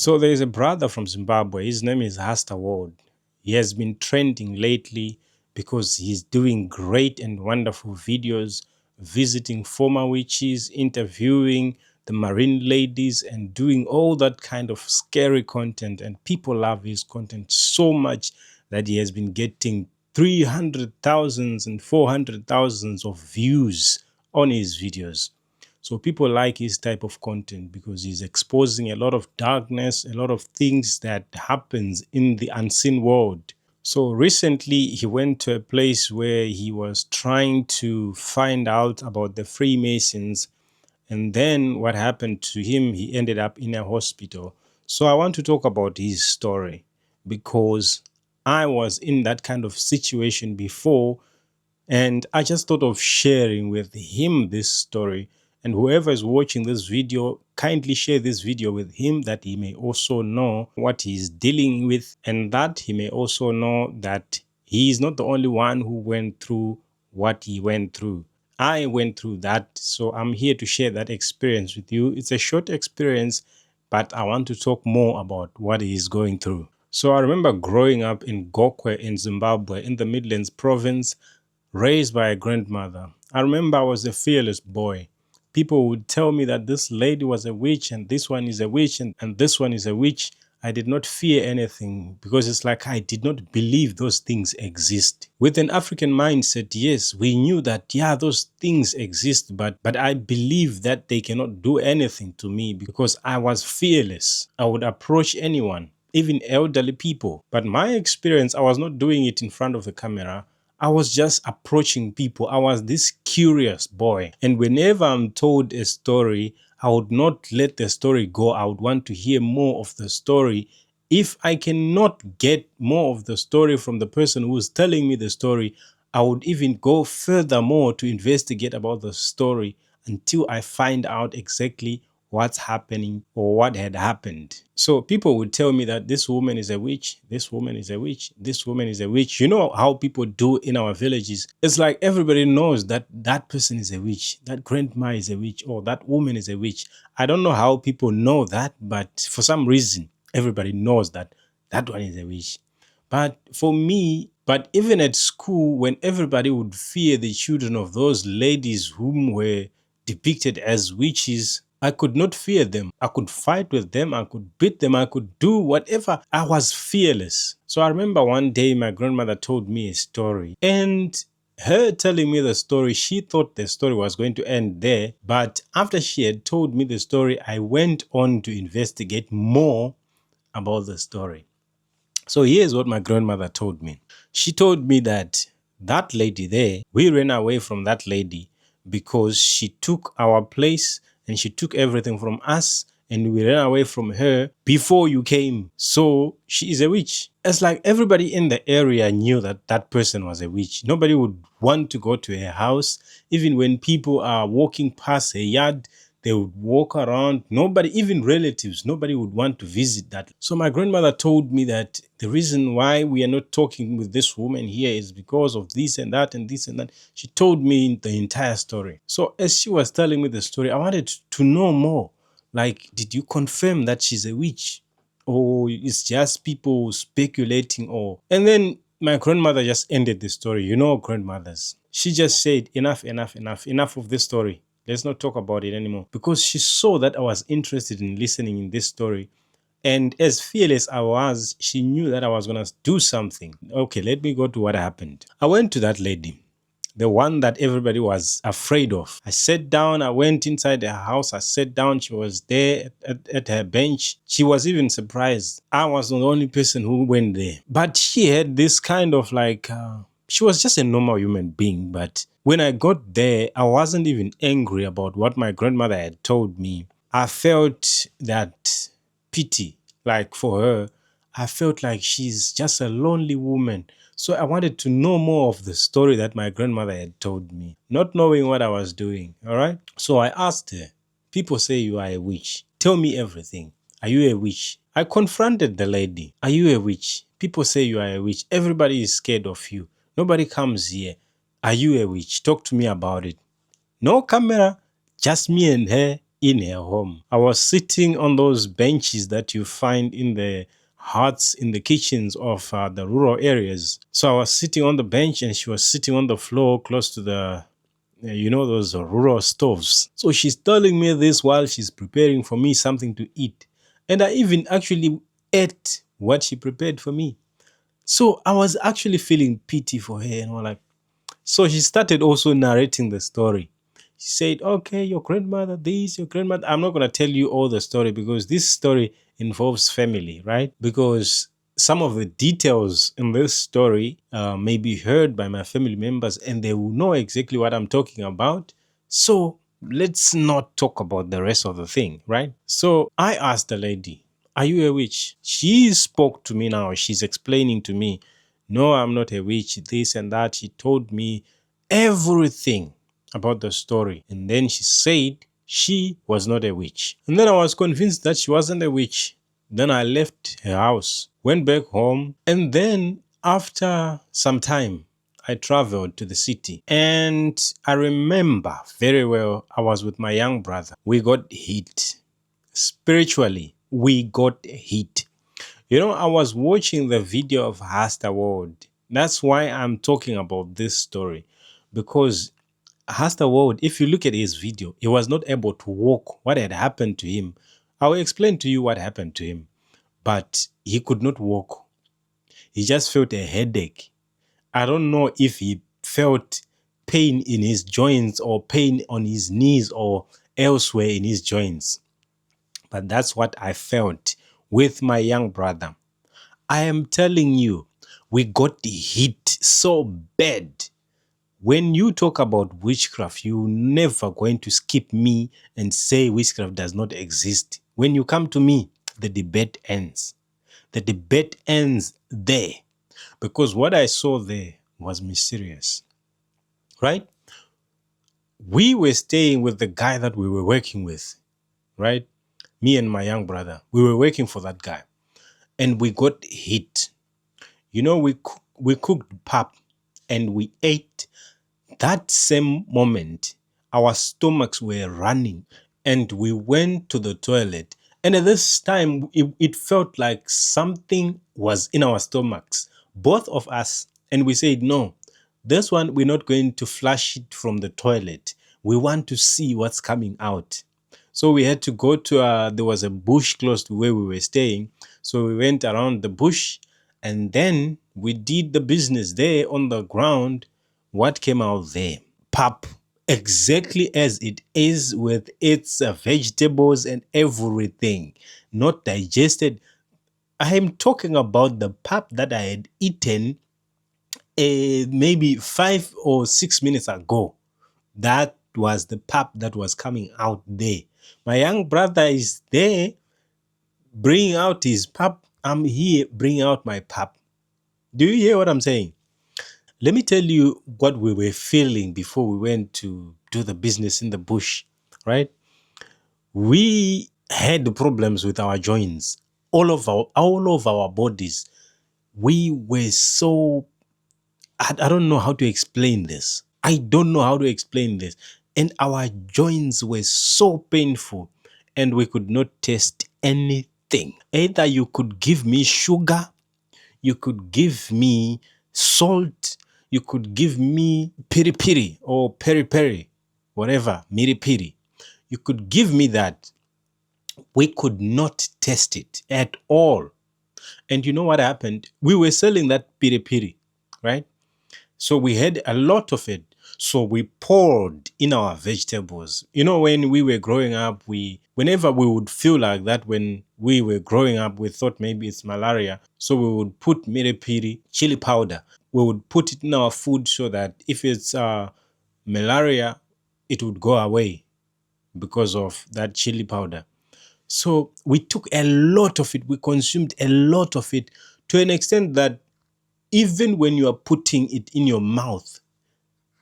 So there is a brother from Zimbabwe. His name is Hasta. He has been trending lately because he's doing great and wonderful videos, visiting former witches, interviewing the marine ladies, and doing all that kind of scary content. And people love his content so much that he has been getting 300,000 and 400,000 of views on his videos. So people like his type of content because he's exposing a lot of darkness, a lot of things that happens in the unseen world. So recently he went to a place where he was trying to find out about the Freemasons, and then what happened to him, he ended up in a hospital. So I want to talk about his story because I was in that kind of situation before, and I just thought of sharing with him this story. And whoever is watching this video, kindly share this video with him that he may also know what he's dealing with, and that he may also know that he is not the only one who went through what he went through. I went through that, so I'm here to share that experience with you. It's a short experience, but I want to talk more about what he is going through. So I remember growing up in Gokwe in Zimbabwe, in the Midlands province, raised by a grandmother. I remember I was a fearless boy. People would tell me that this lady was a witch and this one is a witch and this one is a witch. I did not fear anything because it's like I did not believe those things exist. With an African mindset, yes, we knew that, yeah, those things exist, but I believe that they cannot do anything to me because I was fearless. I would approach anyone, even elderly people. But my experience, I was not doing it in front of the camera. I was just approaching people. I was this curious boy. And whenever I'm told a story, I would not let the story go. I would want to hear more of the story. If I cannot get more of the story from the person who is telling me the story, I would even go furthermore to investigate about the story until I find out exactly what's happening or what had happened. So people would tell me that this woman is a witch, this woman is a witch, this woman is a witch. You know how people do in our villages. It's like everybody knows that that person is a witch, that grandma is a witch, or that woman is a witch. I don't know how people know that, but for some reason, everybody knows that that one is a witch. But for me, but even at school, when everybody would fear the children of those ladies whom were depicted as witches, I could not fear them. I could fight with them. I could beat them. I could do whatever. I was fearless. So I remember one day my grandmother told me a story, and her telling me the story, she thought the story was going to end there. But after she had told me the story, I went on to investigate more about the story. So here's what my grandmother told me. She told me that that lady there, we ran away from that lady because she took our place and she took everything from us, and we ran away from her before you came. So she is a witch. It's like everybody in the area knew that that person was a witch. Nobody would want to go to her house. Even when people are walking past her yard, they would walk around. Nobody, even relatives, nobody would want to visit that. So my grandmother told me that the reason why we are not talking with this woman here is because of this and that and this and that. She told me the entire story. So as she was telling me the story, I wanted to know more. Like, did you confirm that she's a witch? Or it's just people speculating? And then my grandmother just ended the story. You know, grandmothers. She just said, enough of this story. Let's not talk about it anymore. Because she saw that I was interested in listening in this story. And as fearless I was, she knew that I was going to do something. Okay, let me go to what happened. I went to that lady, the one that everybody was afraid of. I sat down, I went inside her house, I sat down, she was there at her bench. She was even surprised. I was the only person who went there. But she had this kind of like, she was just a normal human being. But when I got there, I wasn't even angry about what my grandmother had told me. I felt that pity, like for her. I felt like she's just a lonely woman. So I wanted to know more of the story that my grandmother had told me, not knowing what I was doing. All right. So I asked her, people say you are a witch. Tell me everything. Are you a witch? I confronted the lady. Are you a witch? People say you are a witch. Everybody is scared of you. Nobody comes here. Are you a witch? Talk to me about it. No camera, just me and her in her home. I was sitting on those benches that you find in the huts, in the kitchens of the rural areas. So I was sitting on the bench and she was sitting on the floor close to the, those rural stoves. So she's telling me this while she's preparing for me something to eat. And I even actually ate what she prepared for me. So I was actually feeling pity for her, and we're like, so she started also narrating the story. She said, okay, your grandmother, this, your grandmother. I'm not going to tell you all the story because this story involves family, right? Because some of the details in this story may be heard by my family members and they will know exactly what I'm talking about. So let's not talk about the rest of the thing, right? So I asked the lady, are you a witch? She spoke to me now. She's explaining to me, no, I'm not a witch, this and that. She told me everything about the story. And then she said she was not a witch. And then I was convinced that she wasn't a witch. Then I left her house, went back home, and then after some time, I traveled to the city. And I remember very well, I was with my young brother. We got hit. Spiritually, we got hit. I was watching the video of Hasta. That's why I'm talking about this story. Because Hasta, if you look at his video, he was not able to walk. What had happened to him? I will explain to you what happened to him. But he could not walk. He just felt a headache. I don't know if he felt pain in his joints or pain on his knees or elsewhere in his joints. But that's what I felt with my young brother. I am telling you, we got hit so bad. When you talk about witchcraft, you're never going to skip me and say witchcraft does not exist. When you come to me, the debate ends. The debate ends there because what I saw there was mysterious, right? We were staying with the guy that we were working with, right? Me and my young brother, we were working for that guy and we got hit. We cooked pap and we ate. That same moment, our stomachs were running and we went to the toilet. And at this time, it felt like something was in our stomachs, both of us. And we said, no, this one, we're not going to flush it from the toilet. We want to see what's coming out. So we had to go to, there was a bush close to where we were staying. So we went around the bush and then we did the business there on the ground. What came out there? Pap, exactly as it is with its vegetables and everything, not digested. I am talking about the pap that I had eaten maybe 5 or 6 minutes ago. That was the pap that was coming out there. My young brother is there bringing out his pap. I'm here bringing out my pap. Do you hear what I'm saying? Let me tell you what we were feeling before we went to do the business in the bush, right? We had problems with our joints, all of our bodies. We were so, I don't know how to explain this. I don't know how to explain this. And our joints were so painful and we could not taste anything. Either you could give me sugar, you could give me salt, you could give me piri piri or peri peri, whatever, miri piri. You could give me that. We could not taste it at all. And you know what happened? We were selling that piri piri, right? So we had a lot of it. So we poured in our vegetables. When we were growing up, whenever we would feel like that, when we were growing up, we thought maybe it's malaria. So we would put miripiri, chili powder. We would put it in our food so that if it's malaria, it would go away because of that chili powder. So we took a lot of it. We consumed a lot of it to an extent that even when you are putting it in your mouth,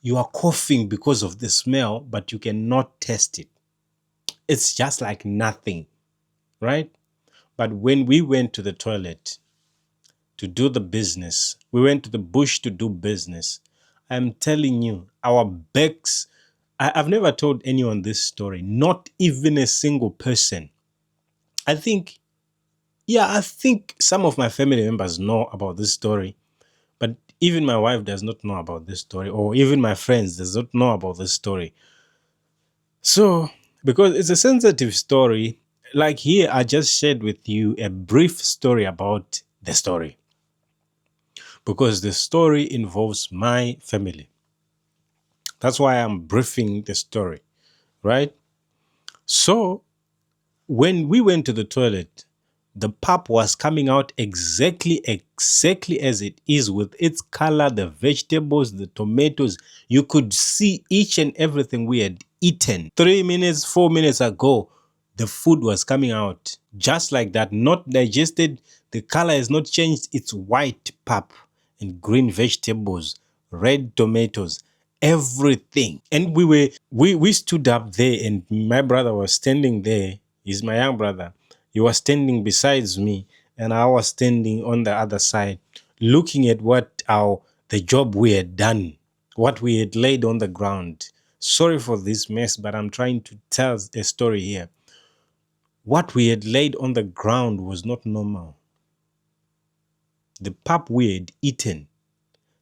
you are coughing because of the smell, but you cannot taste it. It's just like nothing, right? But when we went to the toilet to do the business, we went to the bush to do business. I'm telling you, our backs, I've never told anyone this story, not even a single person. I think, I think some of my family members know about this story, but even my wife does not know about this story, or even my friends does not know about this story. So, because it's a sensitive story, like here, I just shared with you a brief story about the story, because the story involves my family. That's why I'm briefing the story, right? So, when we went to the toilet, the pap was coming out exactly as it is, with its color, the vegetables, the tomatoes. You could see each and everything we had eaten 3 minutes, 4 minutes ago. The food was coming out just like that, not digested. The color has not changed. It's white pap and green vegetables, red tomatoes, everything. And we stood up there, and my brother was standing there. He's my young brother. He was standing besides me, and I was standing on the other side, looking at the job we had done, what we had laid on the ground. Sorry for this mess, but I'm trying to tell a story here. What we had laid on the ground was not normal. The pap we had eaten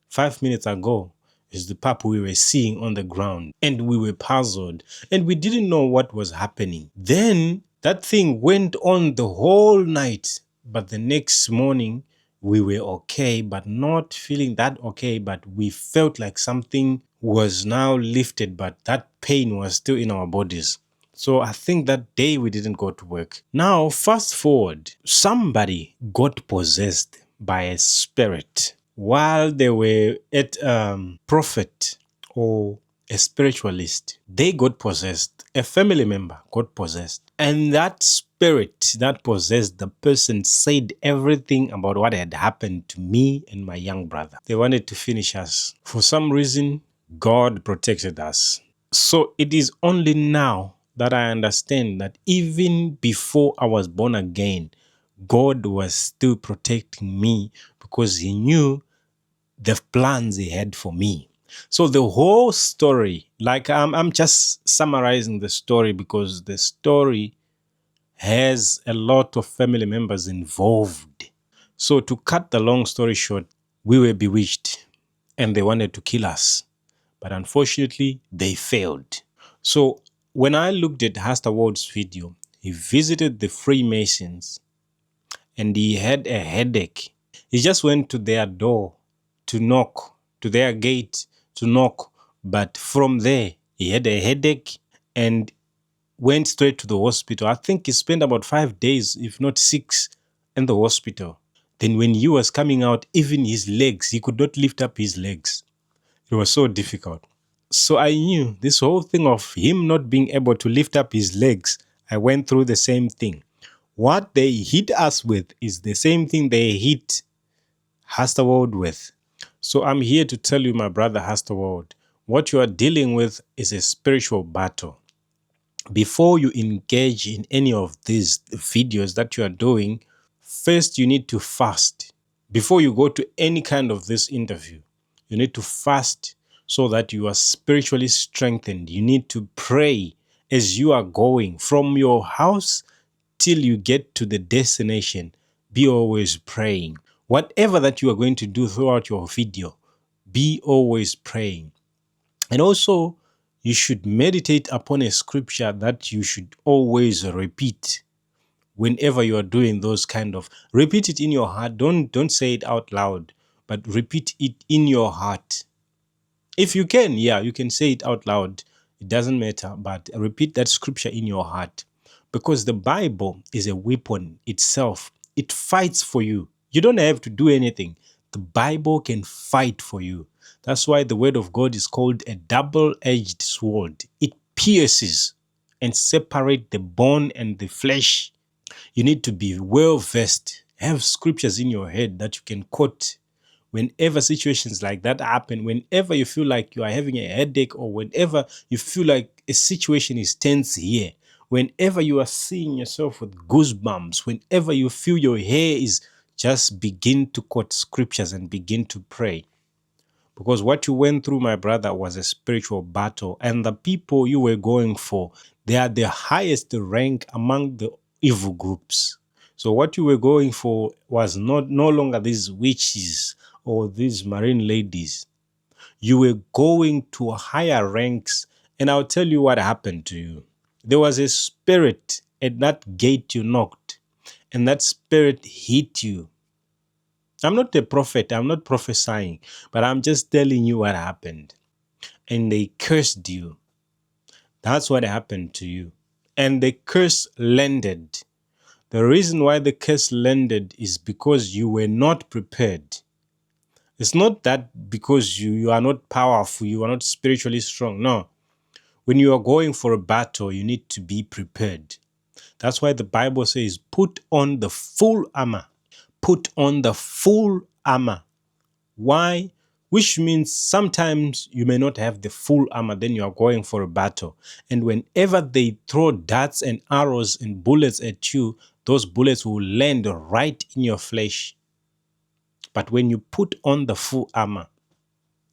5 minutes ago is the pap we were seeing on the ground, and we were puzzled, and we didn't know what was happening. Then that thing went on the whole night, but the next morning we were okay, but not feeling that okay, but we felt like something was now lifted, but that pain was still in our bodies. So I think that day we didn't go to work. Now, fast forward, somebody got possessed by a spirit while they were at prophet or a spiritualist. They got possessed. A family member got possessed. And that spirit that possessed the person said everything about what had happened to me and my young brother. They wanted to finish us. For some reason, God protected us. So it is only now that I understand that even before I was born again, God was still protecting me, because he knew the plans he had for me. So the whole story, like I'm just summarizing the story, because the story has a lot of family members involved. So to cut the long story short, we were bewitched and they wanted to kill us. But unfortunately, they failed. So when I looked at Hasta video, he visited the Freemasons and he had a headache. He just went to their door to knock, to their gate to knock. But from there, he had a headache and went straight to the hospital. I think he spent about 5 days, if not 6, in the hospital. Then when he was coming out, even his legs, he could not lift up his legs. It was so difficult. So I knew this whole thing of him not being able to lift up his legs, I went through the same thing. What they hit us with is the same thing they hit Hasterwold with. So I'm here to tell you, my brother Hasterwold, what you are dealing with is a spiritual battle. Before you engage in any of these videos that you are doing, first you need to fast. Before you go to any kind of this interview, you need to fast so that you are spiritually strengthened. You need to pray as you are going from your house till you get to the destination. Be always praying. Whatever that you are going to do throughout your video, be always praying. And also, you should meditate upon a scripture that you should always repeat whenever you are doing those kind of. Repeat it in your heart. Don't say it out loud, but repeat it in your heart. If you can, you can say it out loud. It doesn't matter, but repeat that scripture in your heart, because the Bible is a weapon itself. It fights for you. You don't have to do anything. The Bible can fight for you. That's why the word of God is called a double-edged sword. It pierces and separates the bone and the flesh. You need to be well versed. Have scriptures in your head that you can quote whenever situations like that happen, whenever you feel like you are having a headache, or whenever you feel like a situation is tense here, whenever you are seeing yourself with goosebumps, whenever you feel your hair is, just begin to quote scriptures and begin to pray. Because what you went through, my brother, was a spiritual battle. And the people you were going for, they are the highest rank among the evil groups. So what you were going for was no longer these witches or these marine ladies. You were going to higher ranks. And I'll tell you what happened to you. There was a spirit at that gate you knocked, and that spirit hit you. I'm not a prophet, I'm not prophesying, but I'm just telling you what happened. And they cursed you. That's what happened to you. And the curse landed. The reason why the curse landed is because you were not prepared. It's not that because you are not powerful, you are not spiritually strong. No. When you are going for a battle, you need to be prepared. That's why the Bible says, put on the full armor. Put on the full armor. Why? Which means sometimes you may not have the full armor, then you are going for a battle. And whenever they throw darts and arrows and bullets at you, those bullets will land right in your flesh. But when you put on the full armor,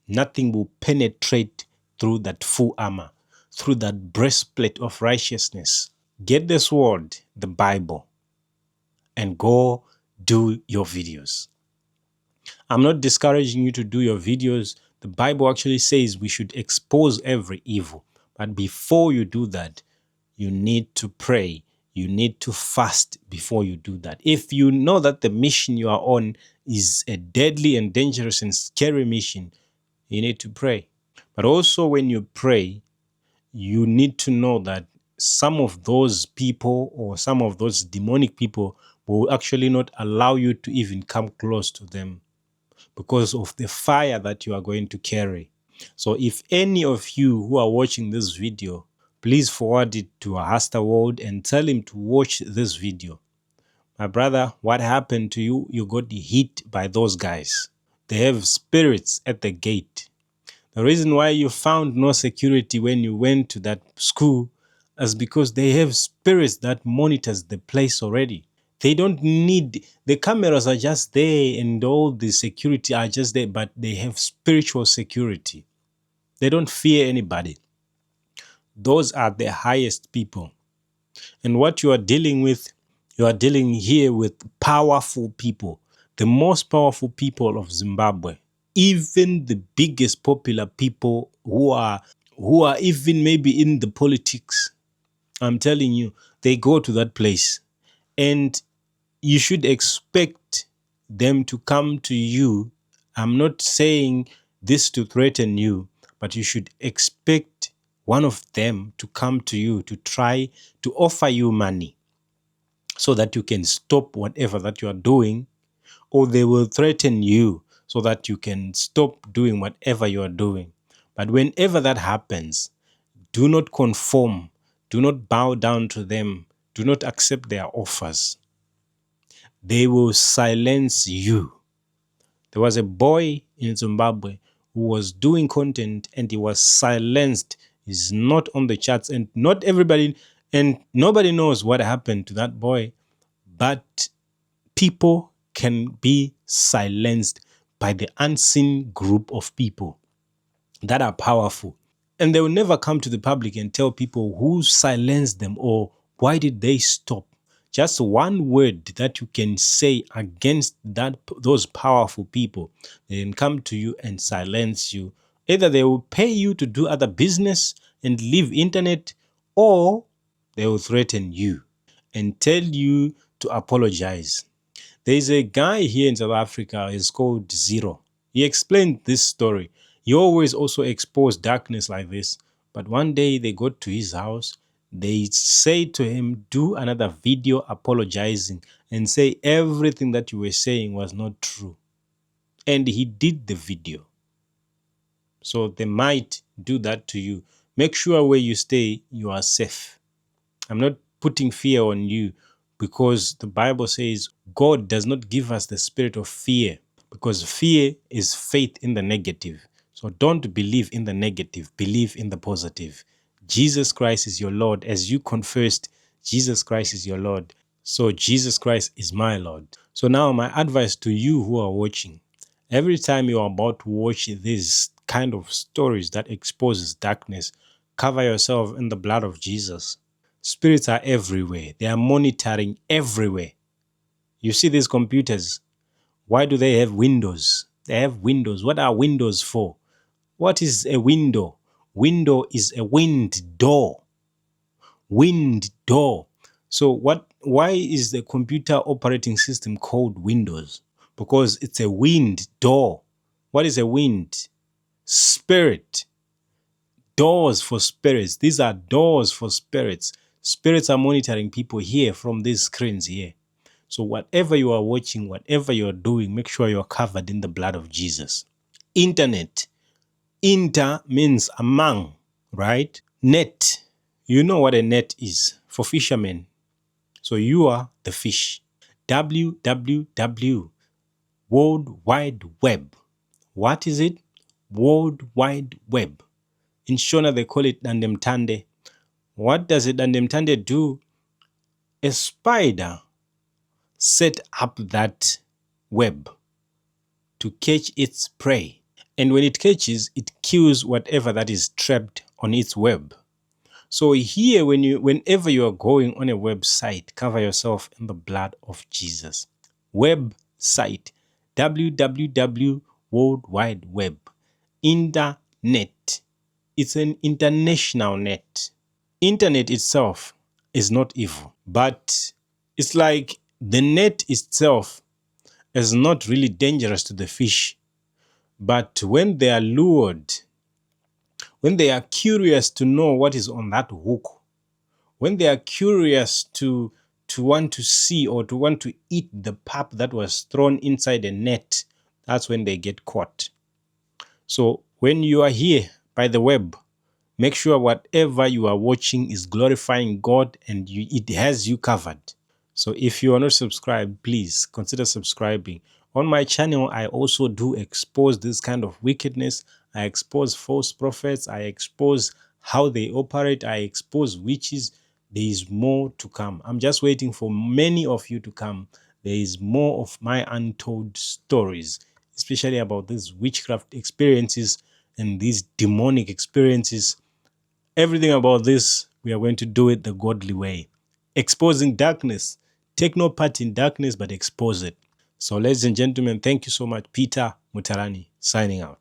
nothing will penetrate through that full armor, through that breastplate of righteousness. Get the sword, the Bible, and go do your videos. I'm not discouraging you to do your videos. The Bible actually says we should expose every evil. But before you do that, you need to pray. You need to fast before you do that. If you know that the mission you are on is a deadly and dangerous and scary mission, you need to pray. But also when you pray, you need to know that some of those people or some of those demonic people will actually not allow you to even come close to them, because of the fire that you are going to carry. So if any of you who are watching this video, please forward it to Hasta and tell him to watch this video. My brother, what happened to you? You got hit by those guys. They have spirits at the gate. The reason why you found no security when you went to that school is because they have spirits that monitors the place already. They don't need, the cameras are just there and all the security are just there, but they have spiritual security. They don't fear anybody. Those are the highest people. And what you are dealing with, you are dealing here with powerful people, the most powerful people of Zimbabwe, even the biggest popular people who are even maybe in the politics. I'm telling you, they go to that place. And you should expect them to come to you. I'm not saying this to threaten you, but you should expect one of them to come to you to try to offer you money so that you can stop whatever that you are doing, or they will threaten you so that you can stop doing whatever you are doing. But whenever that happens, do not conform, do not bow down to them, do not accept their offers. They will silence you. There was a boy in Zimbabwe who was doing content and he was silenced. He's not on the charts, and not everybody and nobody knows what happened to that boy, but people can be silenced by the unseen group of people that are powerful. And they will never come to the public and tell people who silenced them or why did they stop. Just one word that you can say against those powerful people, they can come to you and silence you. Either they will pay you to do other business and leave internet, or they will threaten you and tell you to apologize. There's a guy here in South Africa, he's called Zero. He explained this story. He always also exposed darkness like this. But one day they got to his house. They say to him, do another video apologizing and say everything that you were saying was not true. And he did the video. So they might do that to you. Make sure where you stay, you are safe. I'm not putting fear on you, because the Bible says God does not give us the spirit of fear, because fear is faith in the negative. So don't believe in the negative, believe in the positive. Jesus Christ is your Lord. As you confessed, Jesus Christ is your Lord. So Jesus Christ is my Lord. So now my advice to you who are watching, Every time you are about to watch these kind of stories that exposes darkness, cover yourself in the blood of Jesus. Spirits are everywhere. They are monitoring everywhere. You see these computers. Why do they have windows? They have windows. What are windows for? What is a window? Window is a wind door. Wind door. So why is the computer operating system called Windows? Because it's a wind door. What is a wind? Spirit. Doors for spirits. These are doors for spirits. Spirits are monitoring people here from these screens here. So whatever you are watching, whatever you are doing, make sure you are covered in the blood of Jesus. Internet. Inter means among, right? Net. You know what a net is for fishermen. So you are the fish. www. World Wide Web. What is it? World Wide Web. In Shona, they call it Dandemtande. What does it Dandemtande do? A spider set up that web to catch its prey. And when it catches, it kills whatever that is trapped on its web. So here, whenever you are going on a website, cover yourself in the blood of Jesus. Website, www. World Wide Web. Internet. It's an international net. Internet itself is not evil, but it's like the net itself is not really dangerous to the fish. But when they are lured, when they are curious to know what is on that hook, when they are curious to want to see or to want to eat the pap that was thrown inside a net, that's when they get caught. So when you are here by the web, make sure whatever you are watching is glorifying God and it has you covered. So if you are not subscribed, please consider subscribing. On my channel, I also do expose this kind of wickedness. I expose false prophets. I expose how they operate. I expose witches. There is more to come. I'm just waiting for many of you to come. There is more of my untold stories, especially about these witchcraft experiences and these demonic experiences. Everything about this, we are going to do it the godly way. Exposing darkness. Take no part in darkness, but expose it. So ladies and gentlemen, thank you so much. Peter Mutarani signing out.